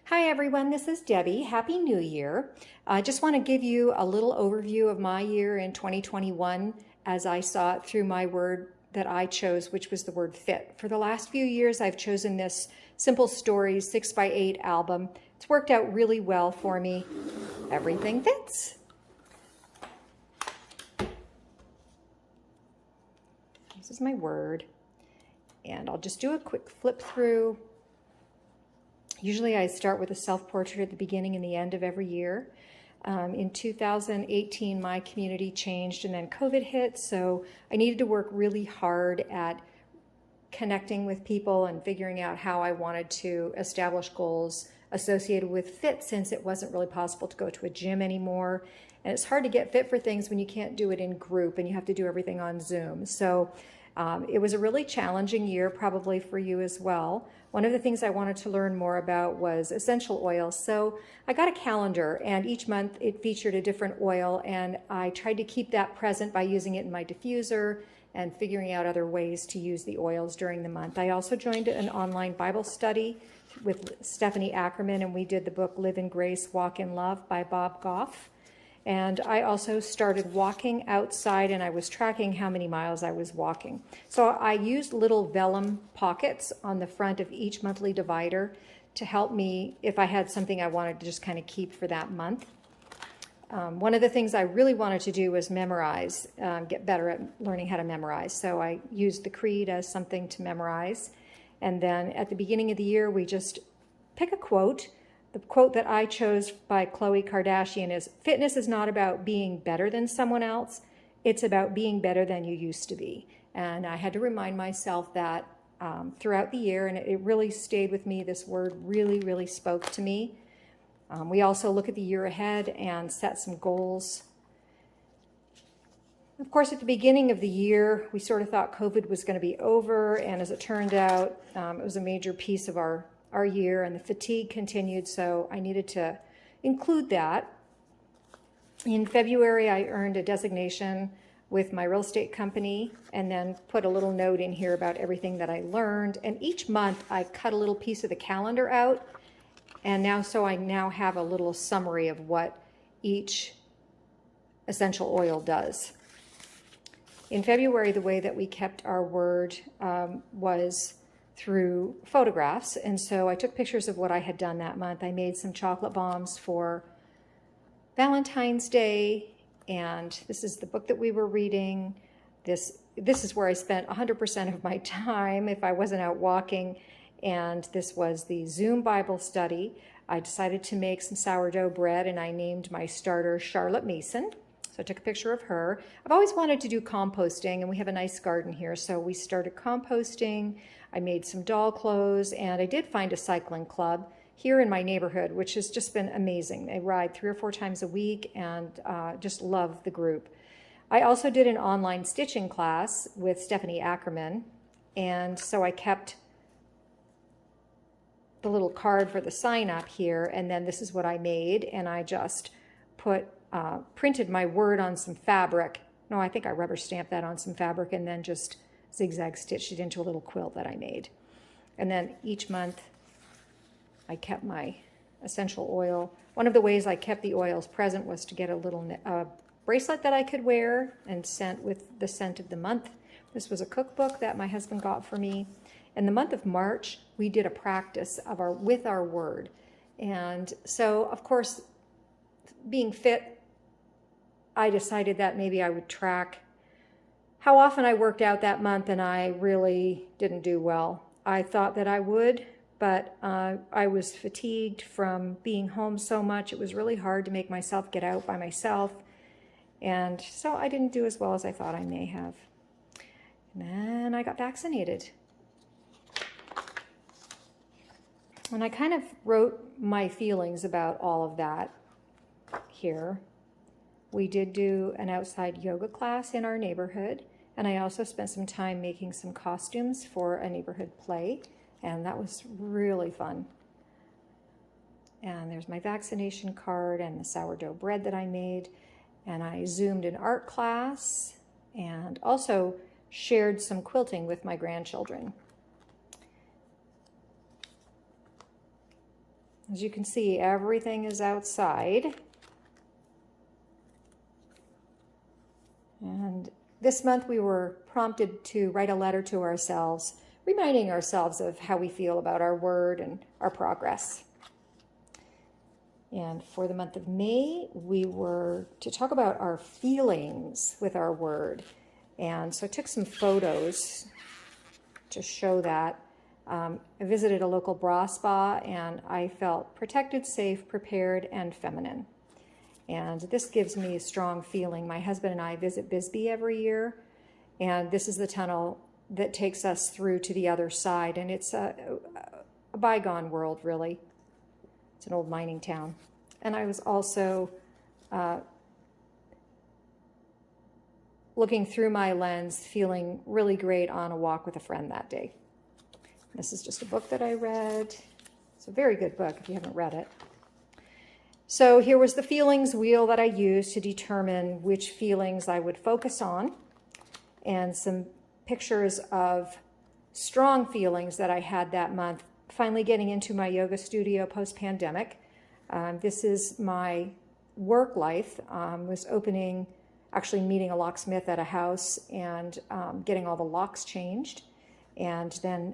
Hi everyone, this is Debbie. Happy New Year. I just want to give you a little overview of my year in 2021 as I saw it through my word that I chose, which was the word fit. For the last few years, I've chosen this Simple Stories 6x8 album. It's worked out really well for me. Everything fits. This is my word. And I'll just do a quick flip through. Usually I start with a self-portrait at the beginning and the end of every year. In 2018, my community changed and then COVID hit, so I needed to work really hard at connecting with people and figuring out how I wanted to establish goals associated with fit, since it wasn't really possible to go to a gym anymore. And it's hard to get fit for things when you can't do it in group and you have to do everything on Zoom. So it was a really challenging year, probably for you as well. One of the things I wanted to learn more about was essential oils. So I got a calendar, and each month it featured a different oil, and I tried to keep that present by using it in my diffuser and figuring out other ways to use the oils during the month. I also joined an online Bible study with Stephanie Ackerman, and we did the book Live in Grace, Walk in Love by Bob Goff. And I also started walking outside, and I was tracking how many miles I was walking. So I used little vellum pockets on the front of each monthly divider to help me if I had something I wanted to just kind of keep for that month. One of the things I really wanted to do was memorize, get better at learning how to memorize. So I used the Creed as something to memorize. And then at the beginning of the year, we just pick a quote. The quote that I chose by Khloe Kardashian is, "Fitness is not about being better than someone else. It's about being better than you used to be." And I had to remind myself that throughout the year, and it really stayed with me. This word really, really spoke to me. We also look at the year ahead and set some goals. Of course, at the beginning of the year, we sort of thought COVID was going to be over, and as it turned out, it was a major piece of our year, and the fatigue continued, so I needed to include that. In February, I earned a designation with my real estate company, and then put a little note in here about everything that I learned. And each month, I cut a little piece of the calendar out, and I now have a little summary of what each essential oil does. In February, the way that we kept our word was through photographs. And so I took pictures of what I had done that month. I made some chocolate bombs for Valentine's Day, and this is the book that we were reading. This is where I spent 100% of my time if I wasn't out walking, and this was the Zoom Bible study. I decided to make some sourdough bread, and I named my starter Charlotte Mason. So I took a picture of her. I've always wanted to do composting, and we have a nice garden here, so we started composting. I made some doll clothes, and I did find a cycling club here in my neighborhood, which has just been amazing. They ride 3 or 4 times a week, and just love the group. I also did an online stitching class with Stephanie Ackerman, and so I kept the little card for the sign up here, and then this is what I made, and I just printed my word on some fabric. No, I think I rubber stamped that on some fabric and then just zigzag stitched it into a little quilt that I made. And then each month I kept my essential oil. One of the ways I kept the oils present was to get a little bracelet that I could wear and scent with the scent of the month. This was a cookbook that my husband got for me. In the month of March, we did a practice with our word. And so, of course, being fit, I decided that maybe I would track how often I worked out that month, and I really didn't do well. I thought that I would, but I was fatigued from being home so much. It was really hard to make myself get out by myself, and so I didn't do as well as I thought I may have. And then I got vaccinated. And I kind of wrote my feelings about all of that here. We did do an outside yoga class in our neighborhood, and I also spent some time making some costumes for a neighborhood play, and that was really fun. And there's my vaccination card and the sourdough bread that I made, and I Zoomed an art class and also shared some quilting with my grandchildren. As you can see, everything is outside. And this month we were prompted to write a letter to ourselves, reminding ourselves of how we feel about our word and our progress. And for the month of May, we were to talk about our feelings with our word. And so I took some photos to show that. I visited a local bra spa, and I felt protected, safe, prepared, and feminine. And this gives me a strong feeling. My husband and I visit Bisbee every year, and this is the tunnel that takes us through to the other side. And it's a bygone world, really. It's an old mining town. And I was also looking through my lens, feeling really great on a walk with a friend that day. This is just a book that I read. It's a very good book if you haven't read it. So here was the feelings wheel that I used to determine which feelings I would focus on, and some pictures of strong feelings that I had that month, finally getting into my yoga studio post-pandemic. This is my work life, was opening, actually meeting a locksmith at a house and getting all the locks changed, and then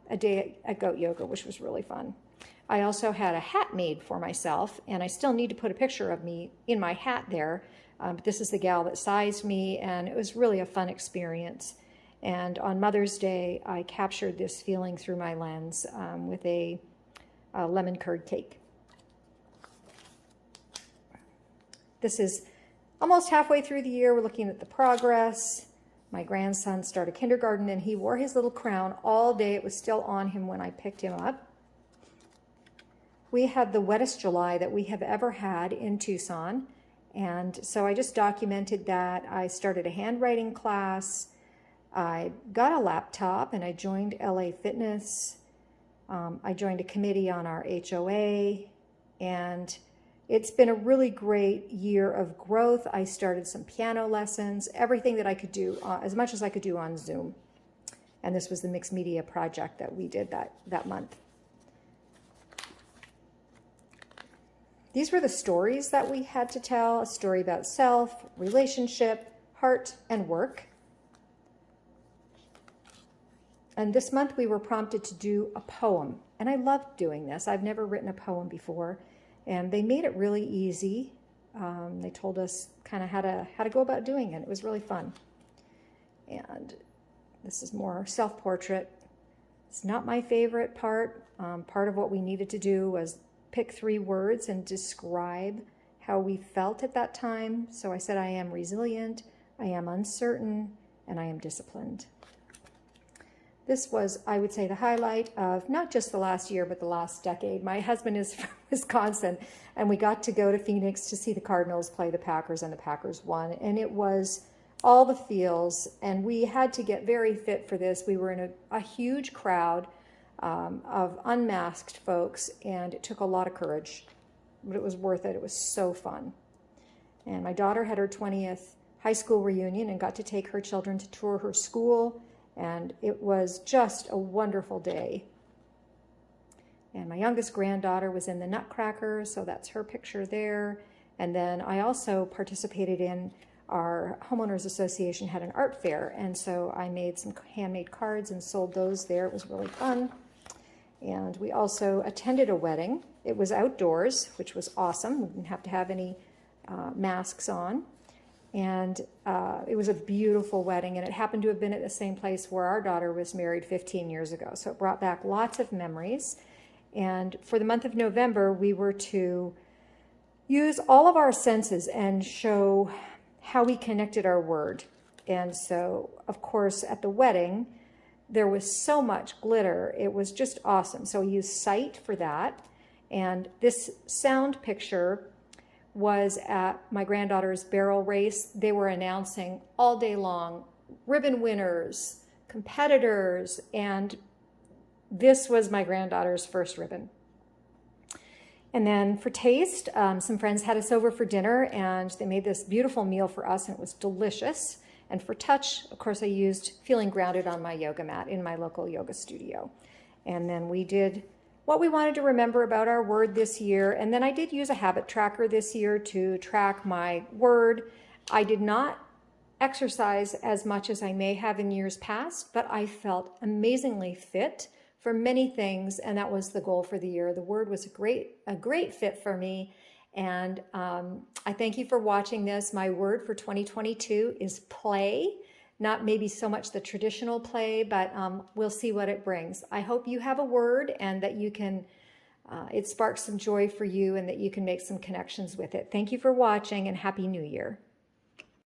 a day at Goat Yoga, which was really fun. I also had a hat made for myself, and I still need to put a picture of me in my hat there. But this is the gal that sized me, and it was really a fun experience. And on Mother's Day, I captured this feeling through my lens with a lemon curd cake. This is almost halfway through the year. We're looking at the progress. My grandson started kindergarten, and he wore his little crown all day. It was still on him when I picked him up. We had the wettest July that we have ever had in Tucson, and so I just documented that. I started a handwriting class. I got a laptop, and I joined LA Fitness. I joined a committee on our HOA, and it's been a really great year of growth. I started some piano lessons, everything that I could do, as much as I could do on Zoom. And this was the mixed media project that we did that month. These were the stories that we had to tell, a story about self, relationship, heart, and work. And this month we were prompted to do a poem. And I loved doing this. I've never written a poem before. And they made it really easy. They told us kind of how to go about doing it. It was really fun. And this is more self-portrait. It's not my favorite part. Part of what we needed to do was pick 3 words and describe how we felt at that time. So I said, I am resilient, I am uncertain, and I am disciplined. This was, I would say, the highlight of not just the last year, but the last decade. My husband is from Wisconsin, and we got to go to Phoenix to see the Cardinals play the Packers, and the Packers won. And it was all the feels, and we had to get very fit for this. We were in a huge crowd of unmasked folks, and it took a lot of courage, but it was worth it. It was so fun. And my daughter had her 20th high school reunion and got to take her children to tour her school, and it was just a wonderful day. And my youngest granddaughter was in the Nutcracker, so that's her picture there. And then I also participated in our homeowners association had an art fair, and so I made some handmade cards and sold those there. It was really fun. And we also attended a wedding. It was outdoors, which was awesome. We didn't have to have any masks on. And it was a beautiful wedding, and it happened to have been at the same place where our daughter was married 15 years ago. So it brought back lots of memories. And for the month of November, we were to use all of our senses and show how we connected our word. And so, of course, at the wedding, there was so much glitter. It was just awesome. So we used sight for that. And this sound picture was at my granddaughter's barrel race. They were announcing all day long ribbon winners, competitors, and this was my granddaughter's first ribbon. And then for taste, some friends had us over for dinner, and they made this beautiful meal for us, and it was delicious. And for touch, of course, I used Feeling Grounded on my yoga mat in my local yoga studio. And then we did what we wanted to remember about our word this year. And then I did use a habit tracker this year to track my word. I did not exercise as much as I may have in years past, but I felt amazingly fit for many things, and that was the goal for the year. The word was a great fit for me, and I thank you for watching this. My word for 2022 is play. Not maybe so much the traditional play, but we'll see what it brings. I hope you have a word and that you can, it sparks some joy for you and that you can make some connections with it. Thank you for watching, and Happy New Year.